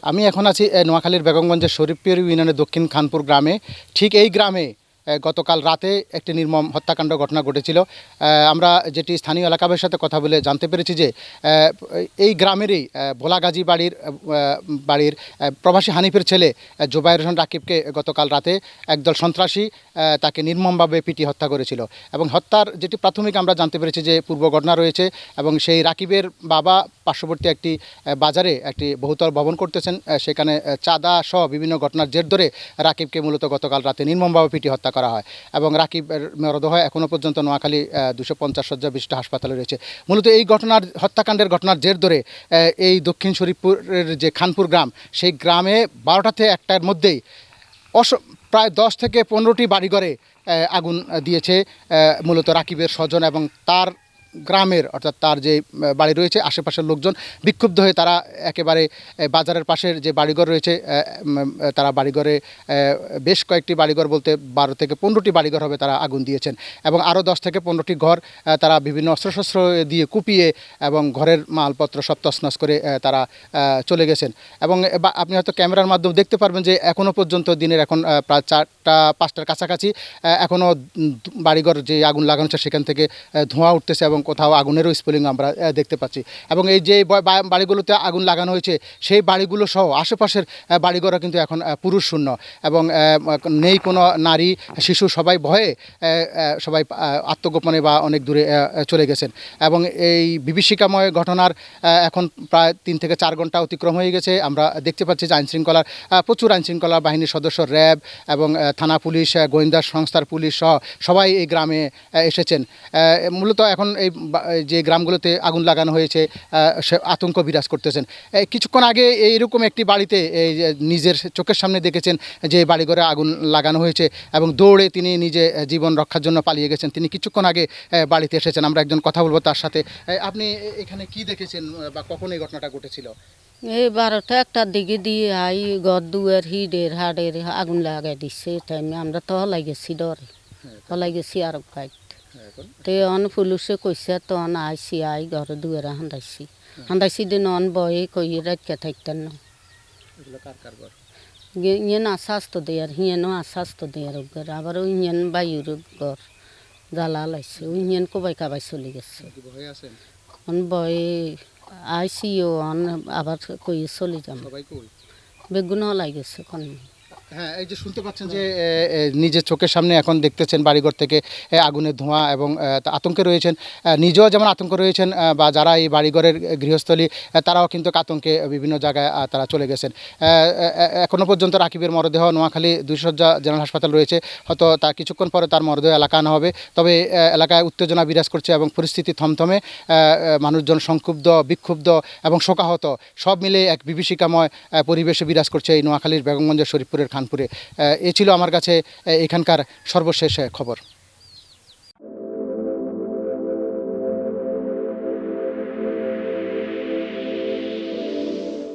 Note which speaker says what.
Speaker 1: আমি এখন আছি নোয়াখালীর বেগমগঞ্জের শরীফপুর ইউনিয়নের দক্ষিণ খানপুর গ্রামে। ঠিক এই গ্রামে গতকাল রাতে একটি নির্মম হত্যাকাণ্ড ঘটনা ঘটেছিল। আমরা যেটি স্থানীয় এলাকাবাসীর সাথে কথা বলে জানতে পেরেছি যে এই গ্রামেরই ভোলাগাজী বাড়ির প্রবাসী হানিফের ছেলে জোবায়ের হোসেন রাকিবকে গতকাল রাতে একদল সন্ত্রাসী তাকে নির্মমভাবে পিটিয়ে হত্যা করেছিল। এবং হত্যার যেটি প্রাথমিক আমরা জানতে পেরেছি যে পূর্ব ঘটনা রয়েছে এবং সেই রাকিবের বাবা পার্শ্ববর্তী একটি বাজারে একটি বহুতল ভবন করতেছেন, সেখানে চাঁদা সহ বিভিন্ন ঘটনার জের ধরে রাকিবকে মূলত গতকাল রাতে নির্মমভাবে পিটিয়ে হত্যা করা হয়। এবং রাকিবের মরদেহ এখনও পর্যন্ত নোয়াখালী 250 শয্যা বিশিষ্ট হাসপাতালে রয়েছে। মূলত এই হত্যাকাণ্ডের ঘটনার জের ধরে এই দক্ষিণ শরীফপুরের যে খানপুর গ্রাম, সেই গ্রামে 12টা থেকে 1টার মধ্যেই প্রায় 10 থেকে 15টি বাড়িঘরে আগুন দিয়েছে মূলত রাকিবের স্বজন এবং তার গ্রামের, অর্থাৎ তার যে বাড়ি রয়েছে আশেপাশের লোকজন বিক্ষুব্ধ হয়ে তারা একেবারে বাজারের পাশের যে বাড়িঘর রয়েছে তারা বাড়িঘরে বেশ কয়েকটি বাড়িঘর বলতে 12 থেকে 15টি বাড়িঘর হবে তারা আগুন দিয়েছেন। এবং আরও 10 থেকে 15টি ঘর তারা বিভিন্ন অস্ত্রশস্ত্র দিয়ে কুপিয়ে এবং ঘরের মালপত্র সব তছনছ করে তারা চলে গেছেন। এবং আপনি হয়তো ক্যামেরার মাধ্যমে দেখতে পারবেন যে এখনও পর্যন্ত দিনের এখন প্রায় 4টা 5টার কাছাকাছি এখনও বাড়িঘর যে আগুন লাগানো হচ্ছে সেখান থেকে ধোঁয়া উঠতেছে এবং কোথাও আগুনেরও স্পলিং আমরা দেখতে পাচ্ছি। এবং এই যে বাড়িগুলোতে আগুন লাগানো হয়েছে সেই বাড়িগুলো সহ আশেপাশের বাড়িঘরও কিন্তু এখন পুরুষ শূন্য এবং নেই কোনো নারী শিশু, সবাই ভয়ে সবাই আত্মগোপনে বা অনেক দূরে চলে গেছেন। এবং এই বিভীষিকাময় ঘটনার এখন প্রায় 3 থেকে 4 ঘন্টা অতিক্রম হয়ে গেছে। আমরা দেখতে পাচ্ছি যে প্রচুর আইনশৃঙ্খলা বাহিনীর সদস্য, র্যাব এবং থানা পুলিশ, গোয়েন্দা সংস্থার পুলিশ সহ সবাই এই গ্রামে এসেছেন। মূলত এখন এই যে গ্রামগুলোতে আগুন লাগানো হয়েছে সে আতঙ্ক বিরাজ করতেছেন। কিছুক্ষণ আগে এইরকম একটি বাড়িতে নিজের চোখের সামনে দেখেছেন যে বাড়িঘরে আগুন লাগানো হয়েছে এবং দৌড়ে তিনি নিজে জীবন রক্ষার জন্য পালিয়ে গেছেন। তিনি কিছুক্ষণ আগে বাড়িতে এসেছেন। আমরা একজন কথা বলবো তার সাথে। আপনি এখানে কি দেখেছেন বা কখন এই ঘটনাটা ঘটেছিল?
Speaker 2: এই 12টা 1টার দিকে দিয়ে ঘর দুয়ার হাড়ের আগুন লাগাই দিচ্ছে। টাইমে আমরা তো হলাই গেছি, ডরে হলাই গেছি আর কাইট তে অন পুলিশে কইছে তো অন আইসি ঘরে দুয়ারে হান্দাইছি দিন অন বয়ে কই রাখতে থাকতেন না। ইয়েন আশ্বাস্ত দেয়ার হিয়েনও আশ্বাস্ত দেয়ার ঘর আবার ওই ইয়েন বায়ুর ঘর জ্বালা লাইছে, ওই ইয়েন কোবাই কাবাই চলে গেছে। অন বয়ে আইসিও অন আবার কই চলে যাম বেগুন হলাই গেছে কোন।
Speaker 1: হ্যাঁ, এই যে শুনতে পাচ্ছেন যে নিজের চোখের সামনে এখন দেখতেছেন বাড়িঘর থেকে আগুনের ধোঁয়া এবং আতঙ্কে রয়েছেন, নিজেও যেমন আতঙ্ক রয়েছেন বা যারা এই বাড়িঘরের গৃহস্থলী তারাও কিন্তু আতঙ্কে বিভিন্ন জায়গায় তারা চলে গেছেন। এখনও পর্যন্ত রাকিবের মরদেহ নোয়াখালী 2 শয্যা জেনারেল হাসপাতাল রয়েছে, হয়তো তা কিছুক্ষণ পরে তার মরদেহ এলাকা আনা হবে। তবে এলাকায় উত্তেজনা বিরাজ করছে এবং পরিস্থিতি থমথমে, মানুষজন সংক্ষুব্ধ, বিক্ষুব্ধ এবং শোকাহত, সব মিলে এক বিভীষিকাময় পরিবেশে বিরাজ করছে এই নোয়াখালীর বেগমগঞ্জের শরীফপুরের খানপুরে। এ ছিল আমার কাছে এখানকার সর্বশেষ খবর।